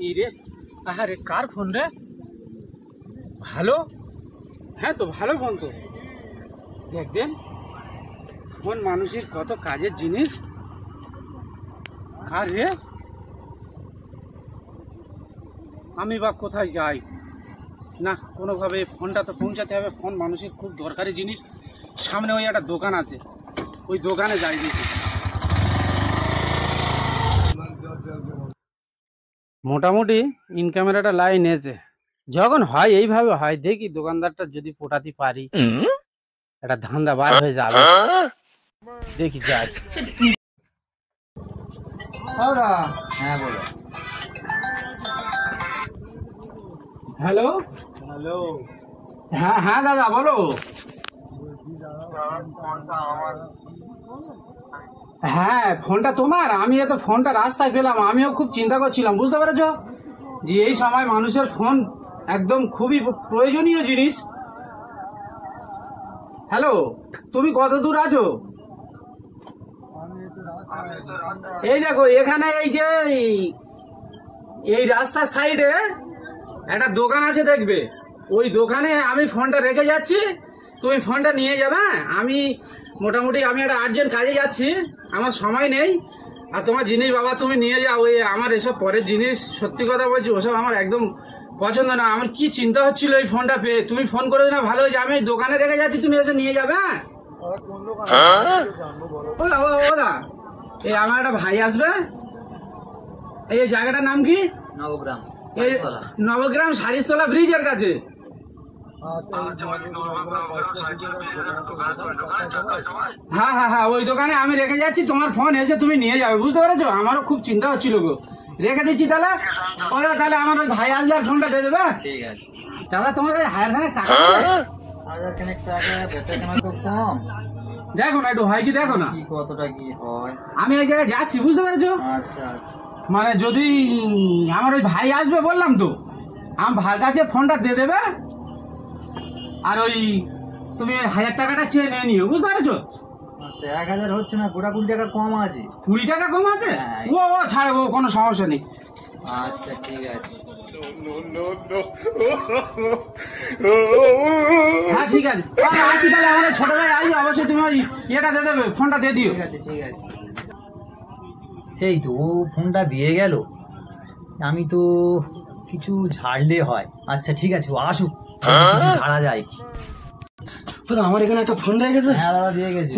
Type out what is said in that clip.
কি রে? আরে কার ফোন রে? ভালো, হ্যাঁ তো ভালো ফোন তো। দেখবেন ফোন মানুষের কত কাজের জিনিস। কার রে? আমি বা কোথায় যাই? না, কোনোভাবে ফোনটা তো পৌঁছাতে হবে। ফোন মানুষের খুব দরকারি জিনিস। সামনে ওই একটা দোকান আছে, ওই দোকানে যাই দেখি। মোটামুটি ইনকামের একটা লাইন এসে যখন হয় এইভাবে হয়, দেখি দোকানদারটা যদি পোটাতে পারি একটা ধান্দা বার হয়ে যাবে। দেখি যাই। হ্যাঁ বলো। Hello hello. হ্যাঁ হ্যাঁ দাদা বলো। হ্যাঁ ফোনটা তোমার? আমি এত ফোনটা রাস্তায় পেলাম, আমিও খুব চিন্তা করছিলাম, বুঝতে পেরেছ যে এই সময় মানুষের ফোন একদম খুবই প্রয়োজনীয় জিনিস। হ্যালো, তুমি কত দূর আছো? এই দেখো এখানে এই যে এই রাস্তার সাইডে একটা দোকান আছে, দেখবে ওই দোকানে আমি ফোনটা রেখে যাচ্ছি, তুমি ফোনটা নিয়ে যাবে। আমি মোটামুটি আমি একটা আর্জেন্ট কাজে যাচ্ছি, আমার সময় নেই। আর তোমার জিনিস বাবা তুমি নিয়ে যাও। ওই আমার এসব পরের জিনিস, সত্যি কথা বলছি, ওসব আমার একদম পছন্দ না। আমার কি চিন্তা হচ্ছিল এই ফোনটা পেয়ে, তুমি ফোন করে না ভালো হয়েছে। আমি দোকানে রেখে যাচ্ছি, তুমি এসে নিয়ে যাবে। ওদা এই আমার একটা ভাই আসবে। এই জায়গাটার নাম কি? নবগ্রাম। এই নবগ্রাম সারিস্তলা ব্রিজের কাছে। হ্যাঁ হ্যাঁ হ্যাঁ, ওই দোকানে আমি রেখে যাচ্ছি, তোমার ফোন এসে তুমি নিয়ে যাবে, বুঝতে পেরেছো? আমারও খুব চিন্তা হচ্ছিল গো। রেখে দিচ্ছি তাহলে। ওরা তাহলে আমার ওই ভাই আসলে ফোনটা দিয়ে দেবে। ঠিক আছে দাদা তোমার কাছে হাজার খানেক টাকা তো কম। দেখো না একটু হয় কি, দেখো না কতটা কি হয়। আমি এই জায়গায় যাচ্ছি, বুঝতে পেরেছো? আচ্ছা আচ্ছা। মানে যদি আমার ওই ভাই আসবে বললাম তো, আমার ভাইয়ের কাছে ফোনটা দিয়ে দেবে। আর ওই তুমি 1000 টাকাটা চেয়ে নিয়ে নিও, বুঝতে পেরেছো? আচ্ছা 1000 হচ্ছে না, গোটা 20 টাকা কম আছে। 20 টাকা কম আছে? হ্যাঁ। ও ছাড়বো, কোনো সমস্যা নেই। আচ্ছা ঠিক আছে। হ্যাঁ ঠিক আছে, আসি তাহলে। আমাদের ছোট ভাই আসি, অবশ্যই তুমি ওই ইয়েটা দিয়ে দেবে, ফোনটা দিয়ে দিও। ঠিক আছে ঠিক আছে। সেই তো ও ফোনটা দিয়ে গেল, আমি তো কিছু ঝাড়লে হয়। আচ্ছা ঠিক আছে, ও আসুক, কিছু ঝাড়া যায়। আমার এখানে একটা ফোন রয়ে গেছে। হ্যাঁ দাদা দিয়ে গেছে।